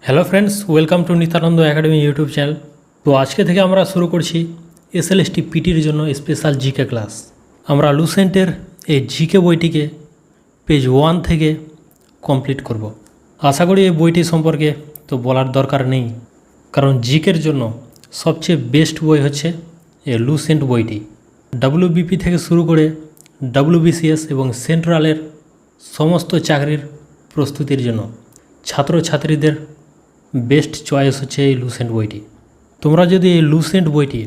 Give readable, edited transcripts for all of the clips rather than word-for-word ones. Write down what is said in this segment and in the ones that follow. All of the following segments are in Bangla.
Hello friends, welcome to Nityananda academy YouTube channel. তো আজকে থেকে আমরা শুরু করছি এসএলএসটি পিটির জন্য স্পেশাল জিকে ক্লাস। আমরা লুসেন্টের এই জিকে বইটিকে পেজ 1 থেকে কমপ্লিট করব। আশা করি এই বইটি সম্পর্কে তো বলার দরকার নেই, কারণ জিকের জন্য সবচেয়ে বেস্ট বই হচ্ছে এই লুসেন্ট বইটি। ডাব্লিউবিপি থেকে শুরু করে ডাব্লিউবিসিএস এবং সেন্ট্রালের সমস্ত চাকরির প্রস্তুতির জন্য ছাত্রছাত্রীদের বেস্ট চয়েস হচ্ছে এই লুসেন্ট বইটি। তোমরা যদি এই লুসেন্ট বইটি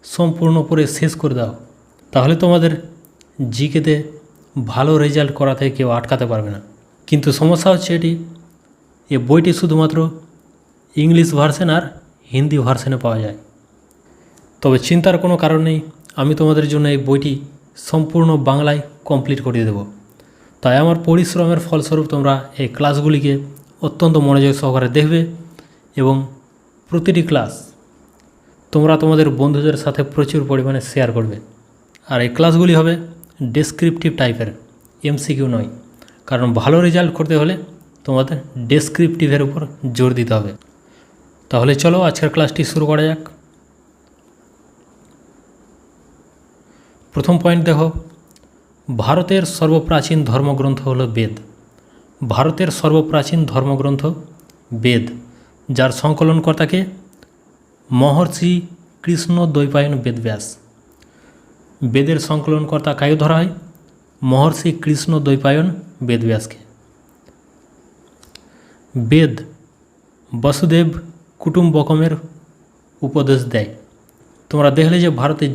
সম্পূর্ণ পড়ে শেষ করে দাও, তাহলে তোমাদের জিকেতে ভালো রেজাল্ট করা থেকে কেউ আটকাতে পারবে না। কিন্তু সমস্যা হচ্ছে এই বইটি শুধুমাত্র ইংলিশ ভার্সন আর হিন্দি ভার্সনে পাওয়া যায়। তবে চিন্তার কোনো কারণ নেই, আমি তোমাদের জন্য এই বইটি সম্পূর্ণ বাংলায় কমপ্লিট করিয়ে দেব। তাই আমার পরিশ্রমের ফলস্বরূপ তোমরা এই ক্লাসগুলিকে অত্যন্ত মনোযোগ সহকারে দেখবে এবং প্রতিটি ক্লাস তোমরা তোমাদের বন্ধুদের সাথে প্রচুর পরিমাণে শেয়ার করবে। আর এই ক্লাসগুলি হবে ডেসক্রিপটিভ টাইপের, এমসিকিউ নয়, কারণ ভালো রেজাল্ট করতে হলে তোমাদের ডেসক্রিপটিভের উপর জোর দিতে হবে। তাহলে চলো আজকের ক্লাসটি শুরু করা যাক। প্রথম পয়েন্ট দেখো, ভারতের সর্বপ্রাচীন ধর্মগ্রন্থ হলো বেদ। ভারতের সর্বপ্রাচীন ধর্মগ্রন্থ বেদ, যার সংকলনকর্তাকে মহর্ষি কৃষ্ণ দ্বৈপায়ন বেদব্যাস। বেদের সংকলনকর্তা কাকে ধরা হয়? মহর্ষি কৃষ্ণ দ্বৈপায়ন বেদব্যাসকে। বেদ বসুদেব কুটুম্বকমের উপদেশ দেয়। তোমরা দেখলে যে ভারতের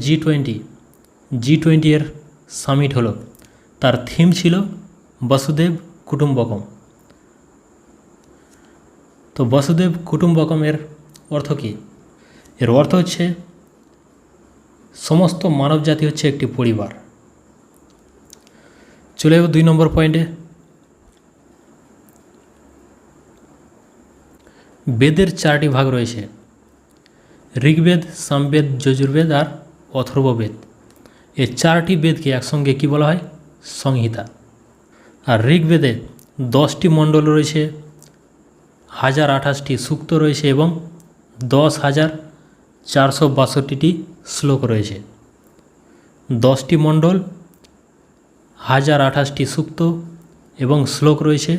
জি20 এর সামিট হলো, তার থিম ছিল বসুদেব কুটুম্বকম। তো বসুদেব কুটুম্বকমের অর্থ কী? এর অর্থ হচ্ছে সমস্ত মানব জাতি হচ্ছে একটি পরিবার। চলে যাব 2 নম্বর পয়েন্টে। বেদের 4টি ভাগ রয়েছে: ঋগ্বেদ, সামবেদ, যজুর্বেদ আর অথর্ববেদ। এই 4টি বেদকে একসঙ্গে কী বলা হয়? সংহিতা। আর ঋগ্বেদে 10টি মণ্ডল রয়েছে, 1028টি সূক্ত রয়েছে এবং 10,462টি শ্লোক রয়েছে। 10টি মণ্ডল, 1028টি সূক্ত এবং শ্লোক রয়েছে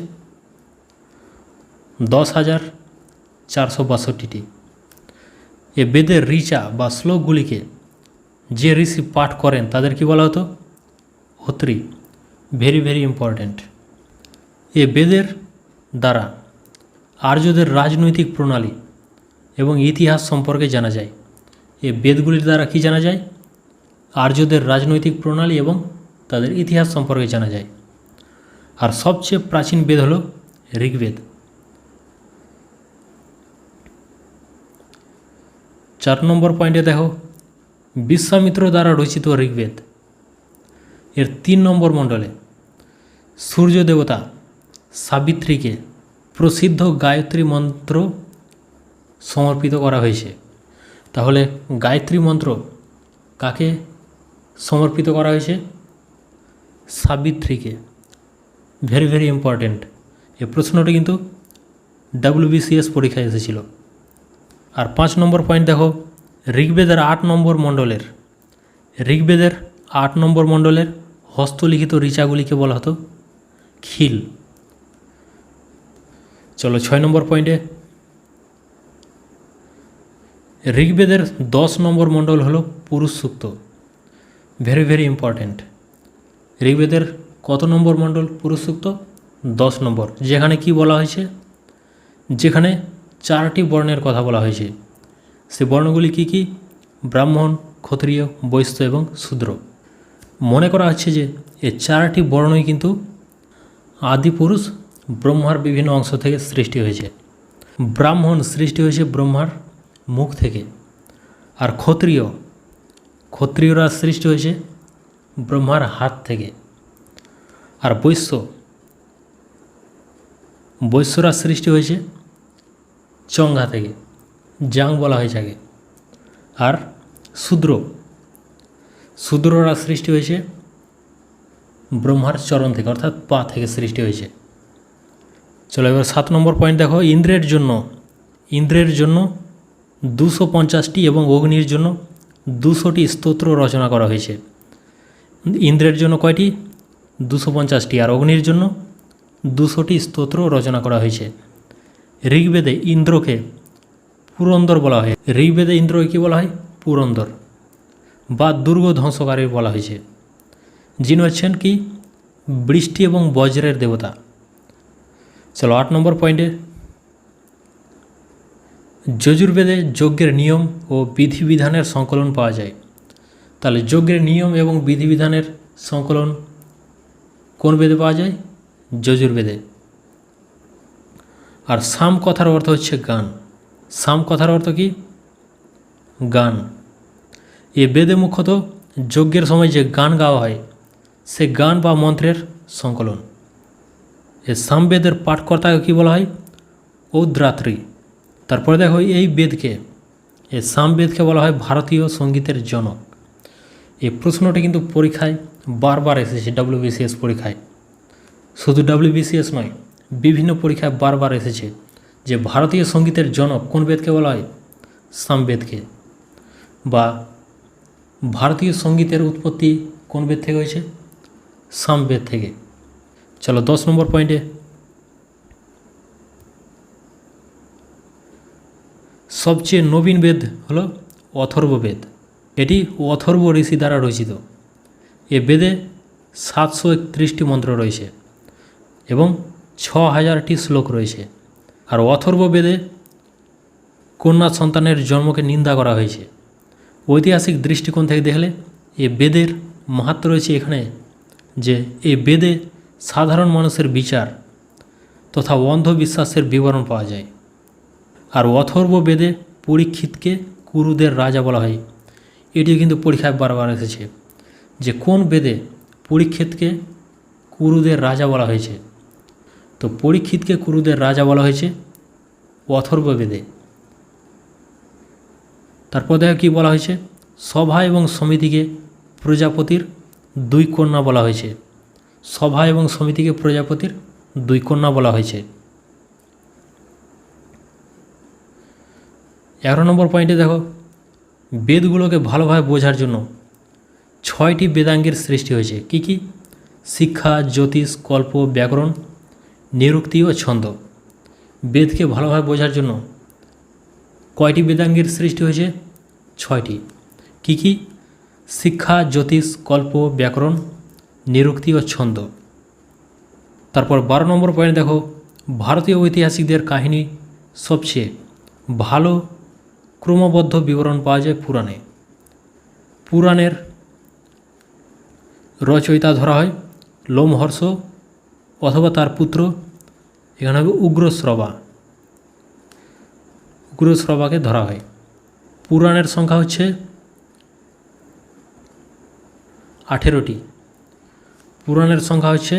10,462টি। এ বেদের ঋচা বা শ্লোকগুলিকে যে ঋষি পাঠ করেন তাদের কি বলা হতো? হোত্রী। Very very important. এ বেদের দ্বারা আর্যদের রাজনৈতিক প্রণালী এবং ইতিহাস সম্পর্কে জানা যায়। এই বেদগুলির দ্বারা কি জানা যায়? আর্যদের রাজনৈতিক প্রণালী এবং তাদের ইতিহাস সম্পর্কে জানা যায়। আর সবচেয়ে প্রাচীন বেদ হলো ঋগ্বেদ। 4 নম্বর পয়েন্টে দেখো, বিশ্বামিত্র দ্বারা রচিত ঋগ্বেদ এর 3 নম্বর মণ্ডলে সূর্য দেবতা সাবিত্রীকে প্রসিদ্ধ গায়ত্রী মন্ত্র সমর্পিত করা হয়েছে। তাহলে গায়ত্রী মন্ত্র কাকে সমর্পিত করা হয়েছে? সাবিত্রীকে। Very very important. এই প্রশ্নটি কিন্তু ডাব্লিউবিসিএস পরীক্ষায় এসেছিল। আর 5 নম্বর পয়েন্ট দেখো, ঋগ্বেদের 8 নম্বর মণ্ডলের হস্তলিখিত ঋচাগুলিকে বলা হতো খিল। চলো 6 নম্বর পয়েন্টে, ঋগ্বেদের 10 নম্বর মণ্ডল হলো পুরুষ সূক্ত। Very very important. ঋগ্বেদের কত নম্বর মণ্ডল পুরুষ সূক্ত? 10 নম্বর। যেখানে কি বলা হয়েছে? যেখানে 4টি বর্ণের কথা বলা হয়েছে। সে বর্ণগুলি কি কি? ব্রাহ্মণ, ক্ষত্রিয়, বৈশ্য এবং শূদ্র। মনে করা হচ্ছে যে এই 4টি বর্ণই কিন্তু আদিপুরুষ ব্রহ্মার বিভিন্ন অংশ থেকে সৃষ্টি হয়েছে। ব্রাহ্মণ সৃষ্টি হয়েছে ব্রহ্মার মুখ থেকে, আর ক্ষত্রিয়রা সৃষ্টি হয়েছে ব্রহ্মার হাত থেকে, আর বৈশ্যরা সৃষ্টি হয়েছে চঙ্গা থেকে, জাং বলা হয় যাকে। আর শূদ্ররা সৃষ্টি হয়েছে ব্রহ্মার চরণ থেকে, অর্থাৎ পা থেকে সৃষ্টি হয়েছে। চলো এবার 7 নম্বর পয়েন্ট দেখো, ইন্দ্রের জন্য 250টি এবং অগ্নির জন্য 200টি স্তোত্র রচনা করা হয়েছে। ইন্দ্রের জন্য কয়টি? 250টি, আর অগ্নির জন্য 200টি স্তোত্র রচনা করা হয়েছে। ঋগ্বেদে ইন্দ্রকে পুরন্দর বলা হয়। ঋগ্বেদে ইন্দ্রকে কী বলা হয়? পুরন্দর বা দুর্গ ধ্বংসকারী বলা হয়েছে, যিনি হচ্ছেন কি বৃষ্টি এবং বজ্রের দেবতা। চলো 8 নম্বর পয়েন্টে, যজুর্বেদে যজ্ঞের নিয়ম ও বিধিবিধানের সংকলন পাওয়া যায়। তাহলে যজ্ঞের নিয়ম এবং বিধিবিধানের সংকলন কোন বেদে পাওয়া যায়? যজুর্বেদে। আর সাম কথার অর্থ হচ্ছে গান। সাম কথার অর্থ কি? গান। এ বেদে মুখ্যত যজ্ঞের সময় যে গান গাওয়া হয় সে গান বা মন্ত্রের সংকলন। এ সামবেদের পাঠকর্তাকে কী বলা হয়? ঔদ্রাত্রী। তারপরে দেখো এই সামবেদকে বলা হয় ভারতীয় সঙ্গীতের জনক। এই প্রশ্নটি কিন্তু পরীক্ষায় বারবার এসেছে, WBCS পরীক্ষায়। শুধু WBCS নয়, বিভিন্ন পরীক্ষায় বারবার এসেছে যে ভারতীয় সঙ্গীতের জনক কোন বেদকে বলা হয়? সামবেদকে। বা ভারতীয় সঙ্গীতের উৎপত্তি কোন বেদ থেকে হয়েছে? সামবেদ থেকে। চলো 10 নম্বর পয়েন্টে, সবচেয়ে নবীন বেদ হলো অথর্ববেদ। এটি অথর্ব ঋষি দ্বারা রচিত। এ বেদে 731টি মন্ত্র রয়েছে এবং 6000টি শ্লোক রয়েছে। আর অথর্ব বেদে কন্যা সন্তানের জন্মকে নিন্দা করা হয়েছে। ঐতিহাসিক দৃষ্টিকোণ থেকে দেখলে এ বেদের মাহাত্ম্য রয়েছে এখানে যে এই বেদে সাধারণ মানুষের বিচার তথা অন্ধবিশ্বাসের বিবরণ পাওয়া যায়। আর অথর্ব বেদে পরীক্ষিতকে কুরুদের রাজা বলা হয়। এটিও কিন্তু পরীক্ষায় বারবার এসেছে যে কোন বেদে পরীক্ষিতকে কুরুদের রাজা বলা হয়েছে। তো পরীক্ষিতকে কুরুদের রাজা বলা হয়েছে অথর্ব বেদে। তারপর দেখো কী বলা হয়েছে, সভা এবং সমিতিকে প্রজাপতির 2 কন্যা বলা হয়েছে। সভা এবং সমিতিকে প্রজাপতির 2 কন্যা বলা হয়েছে। 11 নম্বর পয়েন্টে দেখো, বেদগুলোকে ভালোভাবে বোঝার জন্য 6টি বেদাঙ্গের সৃষ্টি হয়েছে। কি কি? শিক্ষা, জ্যোতিষ, কল্প, ব্যাকরণ, নিরুক্তি ও ছন্দ। বেদকে ভালোভাবে বোঝার জন্য কয়টি বেদাঙ্গের সৃষ্টি হয়েছে? 6টি। কি কি? শিক্ষা, জ্যোতিষ, কল্প, ব্যাকরণ, নিরুক্তি ও ছন্দ। তারপর 12 নম্বর পয়েন্ট দেখো, ভারতীয় ঐতিহাসিকদের কাহিনী সবচেয়ে ভালো ক্রমবদ্ধ বিবরণ পাওয়া যায় পুরাণে। পুরাণের রচয়িতা ধরা হয় লোমহর্ষ অথবা তার পুত্র, এখানে হবে উগ্রশ্রবাকে ধরা হয়। পুরাণের সংখ্যা হচ্ছে 18টি। পুরাণের সংখ্যা হচ্ছে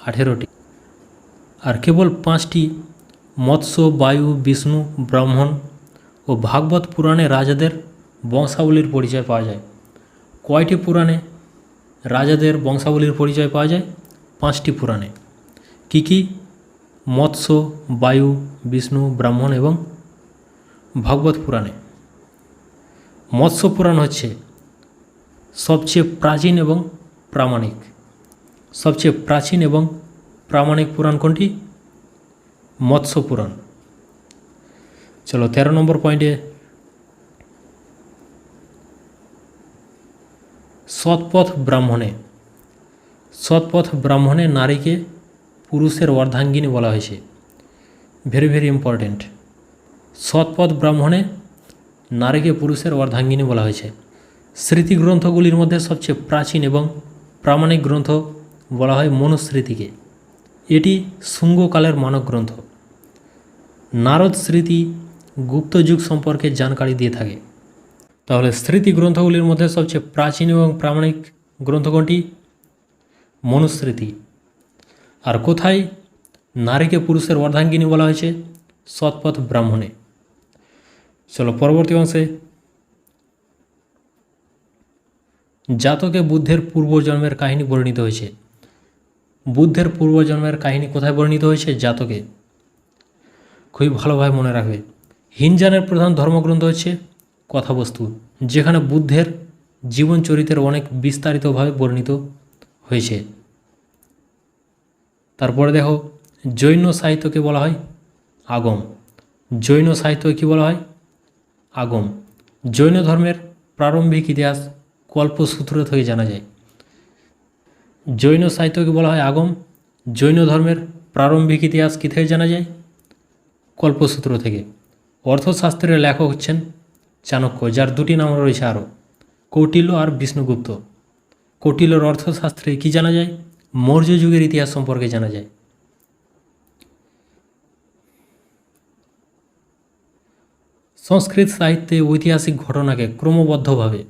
18টি। আর কেবল 5টি মৎস্য, বায়ু, বিষ্ণু, ব্রাহ্মণ ও ভাগবত পুরাণে রাজাদের বংশাবলীর পরিচয় পাওয়া যায়। কয়টি পুরাণে রাজাদের বংশাবলীর পরিচয় পাওয়া যায়? 5টি পুরাণে। কি কি? মৎস্য, বায়ু, বিষ্ণু, ব্রাহ্মণ এবং ভাগবত পুরাণে। মৎস্য পুরাণ হচ্ছে সবচেয়ে প্রাচীন এবং প্রামাণিক। সবচেয়ে প্রাচীন এবং প্রামাণিক পুরাণ কোনটি? মৎস্য পুরাণ। চলো 13 নম্বর পয়েন্টে, সৎপথ ব্রাহ্মণে নারীকে পুরুষের অর্ধাঙ্গিনী বলা হয়েছে। Very very important. সৎপথ ব্রাহ্মণে নারীকে পুরুষের অর্ধাঙ্গিনী বলা হয়েছে। স্মৃতিগ্রন্থগুলির মধ্যে সবচেয়ে প্রাচীন এবং প্রামাণিক গ্রন্থ বলা হয় মনুস্মৃতিকে। এটি শুঙ্গকালের মানক গ্রন্থ। নারদ স্মৃতি গুপ্ত যুগ সম্পর্কে জানকারি দিয়ে থাকে। তাহলে স্মৃতি গ্রন্থগুলির মধ্যে সবচেয়ে প্রাচীন এবং প্রামাণিক গ্রন্থ কোনটি? মনুস্মৃতি। আর কোথায় নারীকে পুরুষের অর্ধাঙ্গিনী বলা হয়েছে? সৎপথ ব্রাহ্মণে। চলো পরবর্তী অংশে, জাতকে বুদ্ধের পূর্বজন্মের কাহিনী বর্ণিত হয়েছে। বুদ্ধের পূর্বজন্মের কাহিনী কোথায় বর্ণিত হয়েছে? জাতকে। খুবই ভালোভাবে মনে রাখবে। হিনজানের প্রধান ধর্মগ্রন্থ হচ্ছে কথাবস্তু, যেখানে বুদ্ধের জীবন চরিত্রের অনেক বিস্তারিতভাবে বর্ণিত হয়েছে। তারপরে দেখো, জৈন সাহিত্যকে বলা হয় আগম। জৈন সাহিত্য কী বলা হয়? আগম। জৈন ধর্মের প্রারম্ভিক ইতিহাস কল্পসূত্র থেকে জানা যায়। জৈন সাহিত্যকে বলা হয় আগম। জৈন ধর্মের প্রারম্ভিক ইতিহাস কী থেকে জানা যায়? কল্পসূত্র থেকে। অর্থশাস্ত্রের লেখক হচ্ছেন চাণক্য, যার দুটি নাম রয়েছে আরও, কৌটিল্য আর বিষ্ণুগুপ্ত। কৌটিল্যর অর্থশাস্ত্রে কি জানা যায়? মৌর্য যুগের ইতিহাস সম্পর্কে জানা যায়। সংস্কৃত সাহিত্যে ঐতিহাসিক ঘটনাকে ক্রমবদ্ধভাবে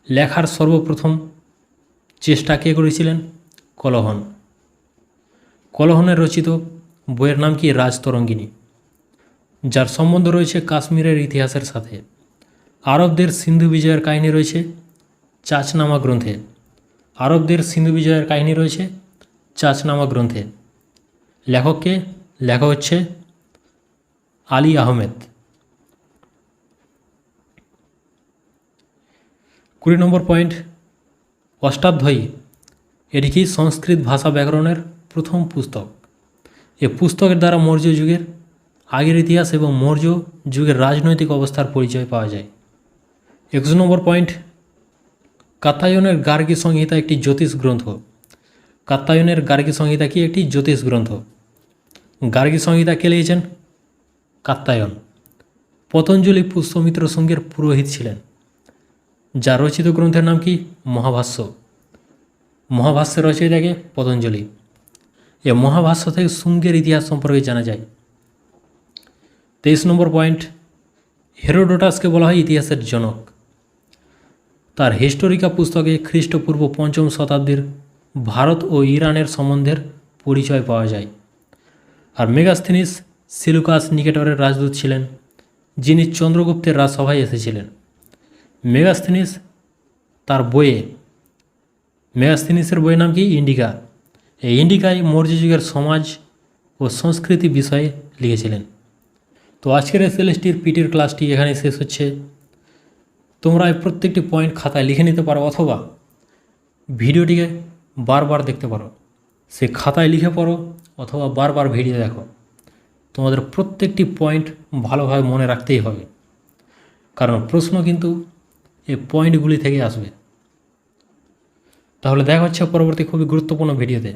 লেখার সর্বপ্রথম চেষ্টা কে করেছিলেন? কলহন। কলহনের রচিত বইয়ের নাম কি? রাজতরঙ্গিনী, যার সম্বন্ধ রয়েছে কাশ্মীরের ইতিহাসের সাথে। আরবদের সিন্ধু বিজয়ের কাহিনী রয়েছে চাচনামা গ্রন্থে। আরবদের সিন্ধু বিজয়ের কাহিনী রয়েছে চাচনামা গ্রন্থে। লেখককে? লেখক হচ্ছে আলী আহমেদ। 20 নম্বর পয়েন্ট, অষ্টাধ্যায়ী। এটি কি? সংস্কৃত ভাষা ব্যাকরণের প্রথম পুস্তক। এ পুস্তকের দ্বারা মৌর্য যুগের আগের ইতিহাস এবং মৌর্য যুগের রাজনৈতিক অবস্থার পরিচয় পাওয়া যায়। 21 নম্বর পয়েন্ট, কাত্যায়নের গার্গী সংহিতা একটি জ্যোতিষ গ্রন্থ। কাত্যায়নের গার্গী সংহিতা কি? একটি জ্যোতিষ গ্রন্থ। গার্গী সংহিতা কে লিখেছেন? কাত্যায়ন। পতঞ্জলি পুষ্যমিত্র সঙ্গের পুরোহিত ছিলেন। যার রচিত গ্রন্থের নাম কি? মহাভাষ্য। মহাভাষ্যের রচয়িতাকে? পতঞ্জলি। এ মহাভাষ্য থেকে শুঙ্গের ইতিহাস সম্পর্কে জানা যায়। 23 নম্বর পয়েন্ট, হেরোডোটাসকে বলা হয় ইতিহাসের জনক। তার হিস্টোরিকা পুস্তকে খ্রিস্টপূর্ব 5ম শতাব্দীর ভারত ও ইরানের সম্বন্ধের পরিচয় পাওয়া যায়। আর মেগাস্থেনিস সিলুকাস নিকেটরের রাজদূত ছিলেন, যিনি চন্দ্রগুপ্তের রাজসভায় এসেছিলেন। মেগাস্থেনিস তার বইয়ে, মেগাস্থেনিসের বইয়ের নাম কি? ইন্ডিকা। এই ইন্ডিকায় মৌর্য যুগের সমাজ ও সংস্কৃতি বিষয়ে লিখেছিলেন। তো আজকের এসএলএসটির পিটির ক্লাসটি এখানে শেষ হচ্ছে। তোমরা এই প্রত্যেকটি পয়েন্ট খাতায় লিখে নিতে পারো, অথবা ভিডিওটিকে বারবার দেখতে পারো। সে খাতায় লিখে পড়ো অথবা বারবার ভিডিও দেখো। তোমাদের প্রত্যেকটি পয়েন্ট ভালোভাবে মনে রাখতেই হবে, কারণ প্রশ্ন কিন্তু এই পয়েন্টগুলি থেকে আসবে। তাহলে দেখা হচ্ছে পরবর্তী খুবই গুরুত্বপূর্ণ ভিডিওতে।